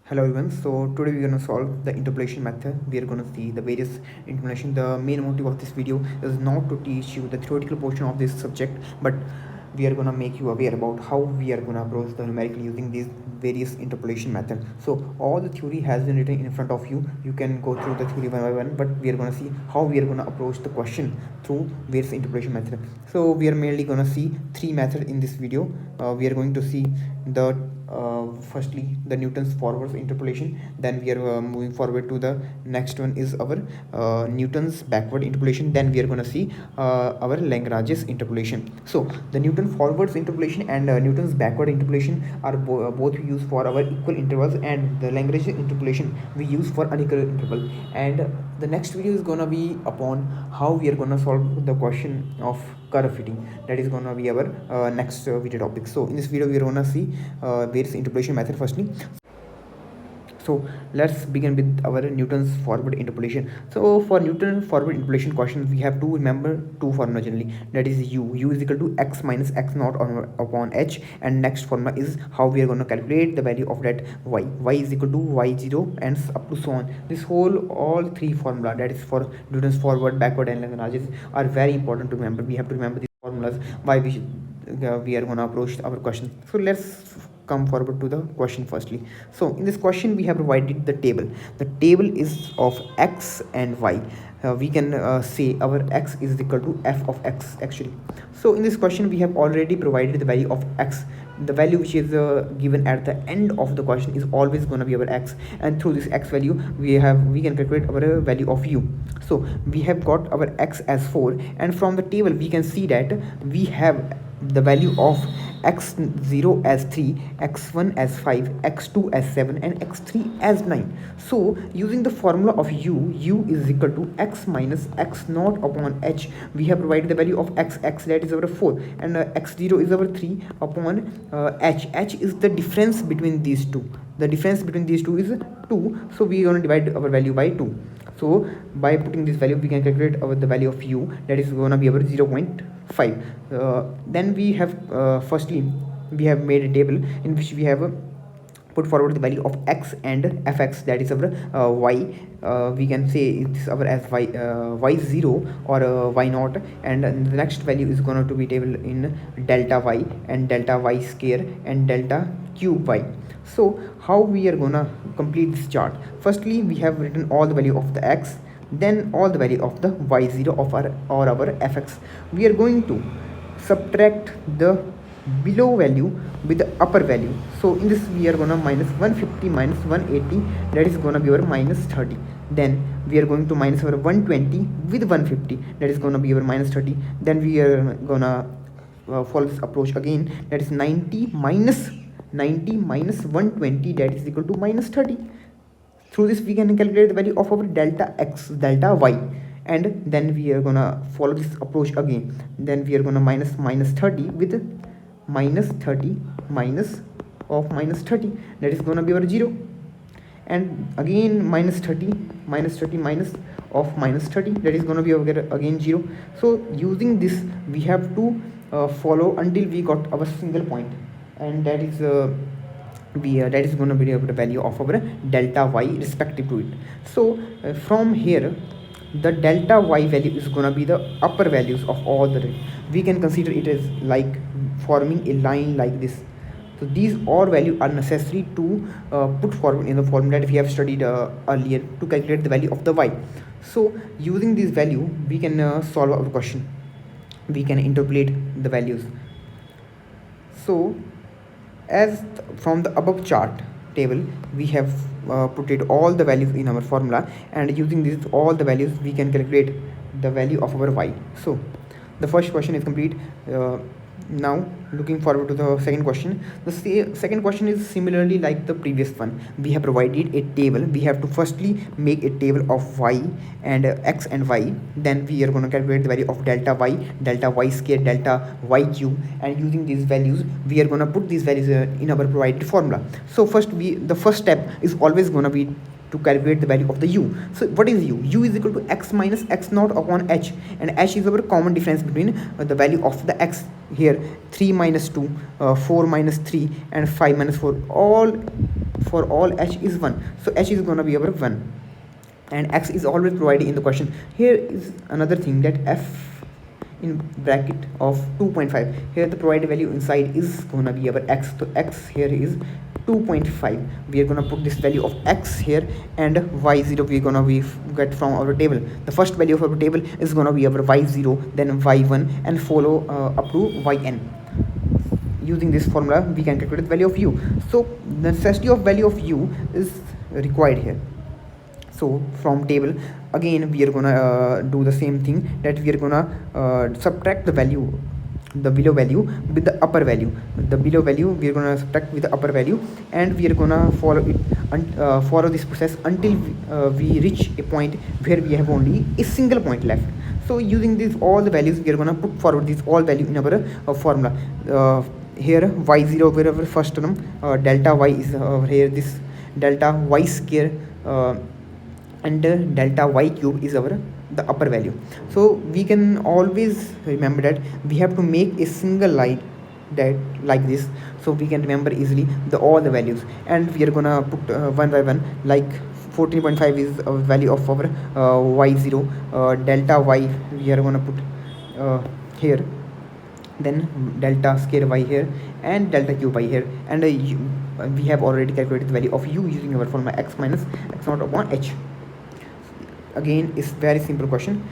Hello everyone. So today we're going to solve the interpolation method. We are going to see the various interpolation. The main motive of this video is not to teach you the theoretical portion of this subject, but we are going to make you aware about how we are going to approach the numerical using these various interpolation method. So all the theory has been written in front of you. You can go through the theory one by one, but we are going to see how we are going to approach the question through various interpolation method. So we are mainly going to see three methods in this video. We are going to see the firstly the Newton's forward interpolation, then we are moving forward to the next one is our Newton's backward interpolation, then we are going to see our Lagrange's interpolation. So the Newton forwards interpolation and Newton's backward interpolation are both used for our equal intervals, and the Lagrange interpolation we use for unequal interval. And the next video is going to be upon how we are going to solve the question of curve fitting. That is going to be our next video topic. So in this video we are going to see various interpolation method firstly. So let's begin with our Newton's forward interpolation. So for Newton forward interpolation questions, we have to remember two formula generally. That is u is equal to x minus x naught upon h, and next formula is how we are going to calculate the value of that y is equal to y0 and up to so on. This all three formula, that is for Newton's forward, backward and Lagrange's, are very important to remember. We have to remember these formulas why we are going to approach our question. So let's come forward to the question firstly. So in this question we have provided the table is of x and y. We can say our x is equal to f of x actually. So in this question we have already provided the value of x. The value which is given at the end of the question is always going to be our x, and through this x value we can calculate our value of u. So we have got our x as 4, and from the table we can see that we have the value of x0 as 3, x1 as 5, x2 as 7, and x3 as 9. So using the formula of u is equal to x minus x naught upon h, we have provided the value of x that is our 4, and x0 is our 3 upon h is the difference between these two. The difference between these two is 2, so we are going to divide our value by 2. So by putting this value we can calculate the value of u, that is going to be our 0.5. Then we have firstly we have made a table in which we have put forward the value of x and fx, that is our y. We can say it's our as y0 or y0, and the next value is going to be table in delta y and delta y square and delta cube y. So how we are gonna complete this chart? Firstly we have written all the value of the x, then all the value of the y0 of our fx. We are going to subtract the below value with the upper value. So in this we are gonna minus 150 minus 180, that is gonna be our minus 30. Then we are going to minus our 120 with 150, that is gonna be our minus 30. Then we are gonna follow this approach again, that is 90 minus 120, that is equal to minus 30. Through this we can calculate the value of our delta x, delta y, and then we are gonna follow this approach again. Then we are gonna minus 30 with minus 30 minus of minus 30, that is gonna be our 0, and again minus 30 minus of minus 30, that is gonna be our again 0. So using this we have to follow until we got our single point, and that is that is going to be the value of our delta y respective to it. So from here the delta y value is going to be the upper values of all the, we can consider it as like forming a line like this. So these all values are necessary to put forward in the formula that we have studied earlier to calculate the value of the y. So using this value we can solve our question, we can interpolate the values. So as from the above chart table we have put it all the values in our formula, and using this all the values we can calculate the value of our y. So the first question is complete. Now looking forward to the second question. The second question is similarly like the previous one. We have provided a table. We have to firstly make a table of y and x and y, then we are going to calculate the value of delta y square, delta y cube, and using these values we are going to put these values in our provided formula. So the first step is always going to be to calculate the value of the u. So what is u? U is equal to x minus x naught upon h, and h is our common difference between the value of the x here, 3 minus 2, 4 minus 3, and 5 minus 4. All for all h is 1, so h is gonna be our 1, and x is always provided in the question. Here is another thing, that f in bracket of 2.5, here the provided value inside is gonna be our x, so x here is 2.5. We are gonna put this value of x here, and y0 we are gonna get from our table. The first value of our table is gonna be our y0, then y1, and follow up to yn. Using this formula we can calculate the value of u. So the necessity of value of u is required here. So from table again we are gonna do the same thing, that we are gonna subtract the value, the below value with the upper value. The below value we are gonna subtract with the upper value, and we are gonna follow it follow this process until we reach a point where we have only a single point left. So using these all the values, we are gonna put forward this all value in our formula. Here y0 wherever first term, delta y is here this delta y square, and delta y cube is our the upper value. So we can always remember that we have to make a single line that like this, so we can remember easily all the values, and we are gonna put one by one. Like 14.5 is a value of our y0, delta y we are gonna put here, then delta square y here, and delta cube y here, and we have already calculated the value of u using our formula x minus x naught upon h. Again, it's very simple question.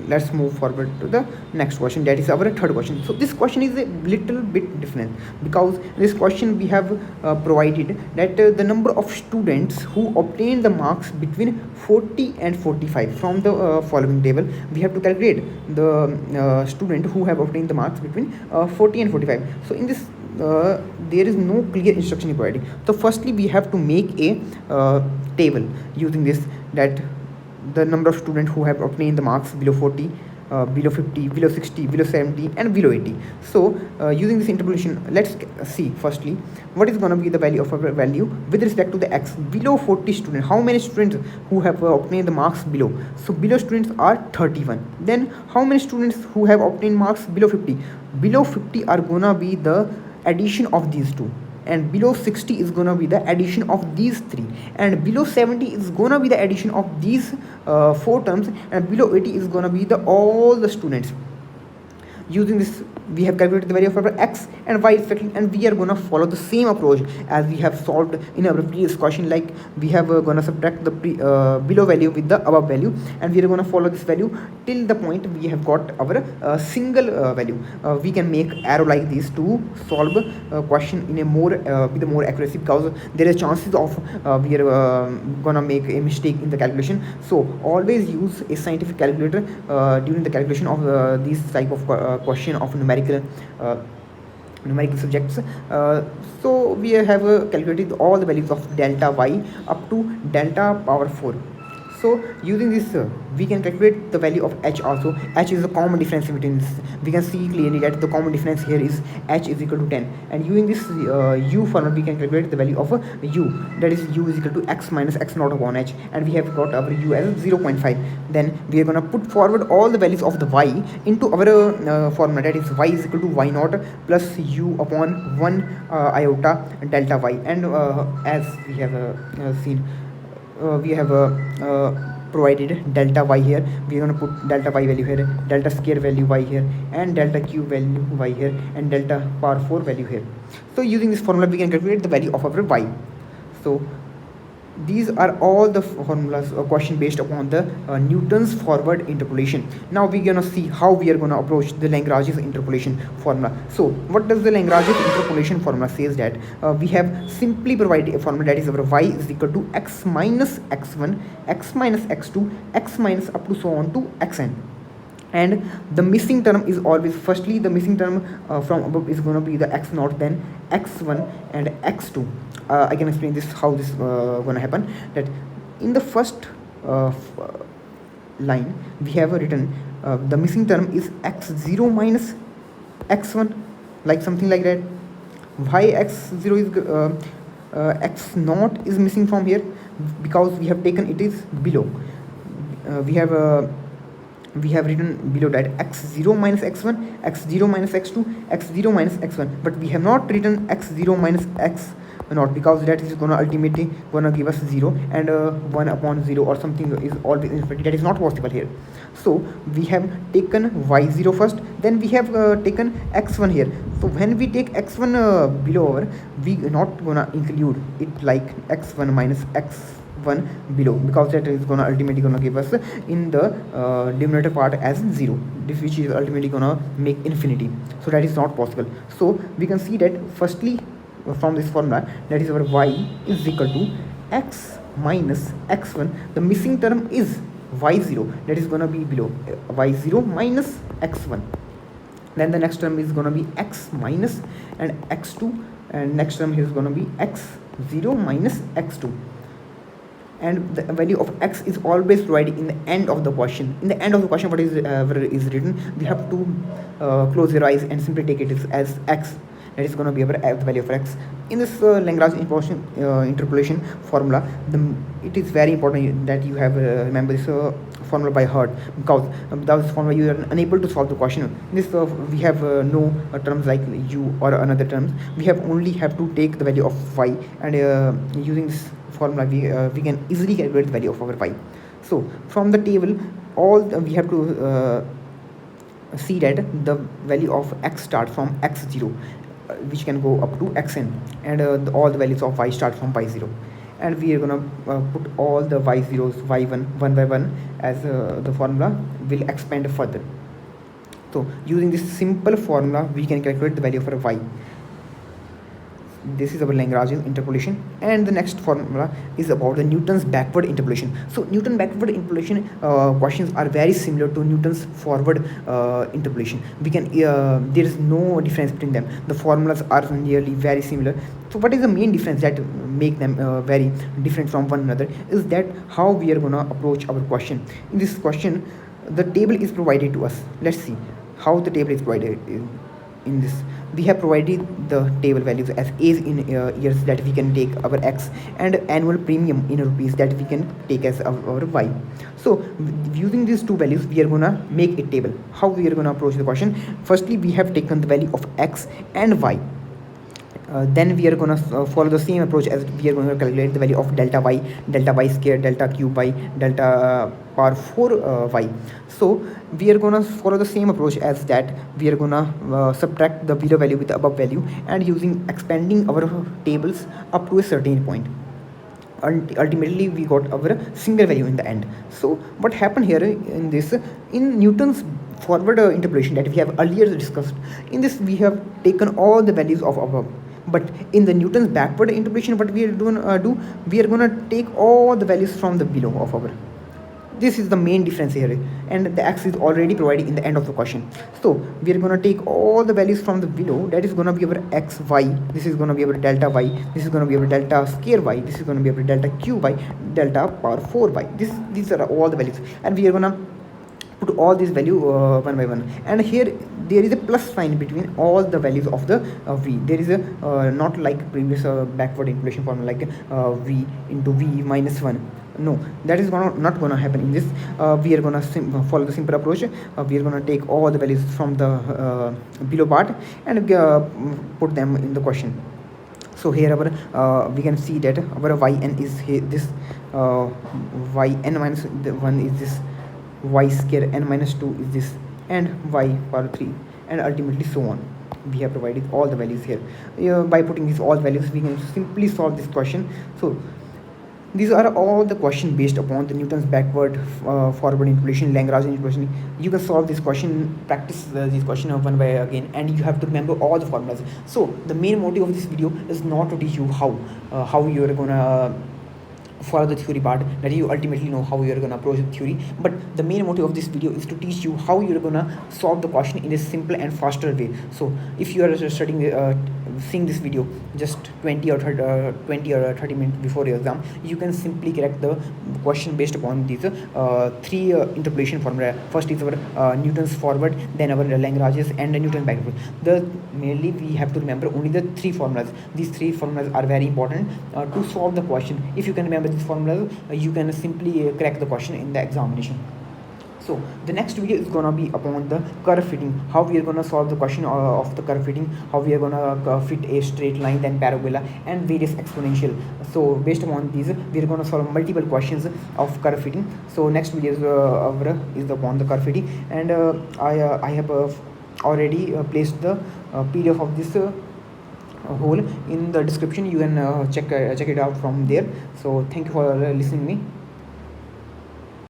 Let's move forward to the next question, that is our third question. So this question is a little bit different, because this question we have provided that the number of students who obtain the marks between 40 and 45. From the following table we have to calculate the student who have obtained the marks between 40 and 45. So in this there is no clear instruction provided. So firstly we have to make a table using this, that the number of students who have obtained the marks below 40, below 50, below 60, below 70, and below 80. So using this interpolation, let's see firstly what is going to be the value of our value with respect to the x. Below 40 students, how many students who have obtained the marks below? So below students are 31. Then how many students who have obtained marks below 50? Below 50 are gonna be the addition of these two, and below 60 is gonna be the addition of these three, and below 70 is gonna be the addition of these four terms, and below 80 is gonna be the all the students. Using this we have calculated the value of our x and y respectively, and we are gonna follow the same approach as we have solved in our previous question. Like we have gonna subtract the below value with the above value, and we are gonna follow this value till the point we have got our single value. We can make arrow like this to solve a question in a more with a more accuracy, because there is chances of we are gonna make a mistake in the calculation. So always use a scientific calculator during the calculation of these type of question of numerical subjects. So we have calculated all the values of delta y up to delta power 4. So using this we can calculate the value of h also. H is the common difference between this. We can see clearly that the common difference here is h is equal to 10, and using this u formula we can calculate the value of u, that is u is equal to x minus x naught upon h, and we have got our u as 0.5. Then we are going to put forward all the values of the y into our formula, that is y is equal to y naught plus u upon 1 iota delta y, and as we have seen we have provided delta y here. We are going to put delta y value here, delta square value y here, and delta q value y here, and delta power 4 value here. So using this formula we can calculate the value of our y. So these are all the formulas question based upon the Newton's forward interpolation. Now we're gonna see how we are gonna approach the Lagrange's interpolation formula. So what does the Lagrange's interpolation formula says? That we have simply provided a formula, that is our y is equal to x minus x1, x minus x2, x minus up to so on to xn. And the missing term is always, firstly the missing term from above is going to be the x naught, then x1 and x2. I can explain this how this going to happen. That in the first line we have written the missing term is x0 minus x1, like something like that. Why x0 is x naught is missing from here? Because we have taken it is below. We have written below that x0 minus x1, x0 minus x2, x0 minus x1, but we have not written x0 minus not, because that is gonna ultimately gonna give us 0, and 1 upon 0 or something is always infinity. That is not possible here. So we have taken y0 first, then we have taken x1 here. So when we take x1 below over, we not gonna include it like x1 minus x1 below, because that is gonna ultimately gonna give us in the denominator part as 0, which is ultimately gonna make infinity. So that is not possible. So we can see that firstly from this formula, that is our y is equal to x minus x1. The missing term is y0, that is gonna be below y0 minus x1. Then the next term is gonna be x minus and x2, and next term is gonna be x0 minus x2. And the value of x is always provided in the end of the question. In the end of the question, what is written, we have to close your eyes and simply take it as x. That is going to be our value of x. In this Lagrange interpolation formula, it is very important that you have remember this formula by heart, because without this formula you are unable to solve the question. In this we have no terms like u or another terms. We have only have to take the value of y, and using this formula we can easily calculate the value of our y. So from the table, we have to see that the value of x start from x0, which can go up to xn, and all the values of y start from y0, and we are gonna put all the y0s y1 one by one, as the formula will expand further. So using this simple formula we can calculate the value of our y. This is our Lagrange interpolation. And the next formula is about the Newton's backward interpolation. So Newton backward interpolation questions are very similar to Newton's forward interpolation. We can there is no difference between them. The formulas are nearly very similar. So what is the main difference that make them very different from one another is that how we are gonna approach our question. In this question, the table is provided to us. Let's see how the table is provided. In this, we have provided the table values as age in years that we can take our x, and annual premium in rupees that we can take as our y. So using these two values, we are gonna make a table. How we are gonna approach the question? Firstly, we have taken the value of x and y. Then we are going to follow the same approach as we are going to calculate the value of delta y square, delta cube y, delta power 4 y. So we are going to follow the same approach as that. We are going to subtract the below value with the above value, and using expanding our tables up to a certain point. Ultimately we got our single value in the end. So what happened here in this, in Newton's forward interpolation that we have earlier discussed, in this we have taken all the values of above. But in the Newton's backward interpolation, what we are we are going to take all the values from the below of our. This is the main difference here, and the x is already provided in the end of the question. So we are going to take all the values from the below. That is going to be our x, y. This is going to be our delta y. This is going to be our delta square y. This is going to be our delta cube y, delta power 4 y. These are all the values, and we are going to put all these value one by one. And here there is a plus sign between all the values of the v. There is a not like previous backward interpolation formula like v into v minus 1. No, that is not going to happen in this. We are going to follow the simple approach. We are going to take all the values from the below part and put them in the question. So here our we can see that our yn is here, this yn minus 1 is this, y square n minus 2 is this, and y power 3, and ultimately so on. We have provided all the values here. By putting these all values, we can simply solve this question. So these are all the questions based upon the Newton's backward forward interpolation, Lagrange interpolation. You can solve this question, practice this question one by again, and you have to remember all the formulas. So the main motive of this video is not to teach you how you are gonna follow the theory part, that you ultimately know how you are going to approach the theory, but the main motive of this video is to teach you how you are going to solve the question in a simple and faster way. So if you are studying seeing this video just 20 or 30 minutes before your exam, you can simply correct the question based upon these three interpolation formula. First is our Newton's forward, then our Lagrange's, and the Newton backward. Mainly we have to remember only the three formulas. These three formulas are very important to solve the question. If you can remember these formulas, you can simply crack the question in the examination. So the next video is gonna be upon the curve fitting, how we are gonna solve the question of the curve fitting, how we are gonna fit a straight line, then parabola, and various exponential. So based upon these, we are gonna solve multiple questions of curve fitting. So next video is upon the curve fitting, and I have already placed the PDF of this whole in the description. You can check it out from there. So thank you for listening me.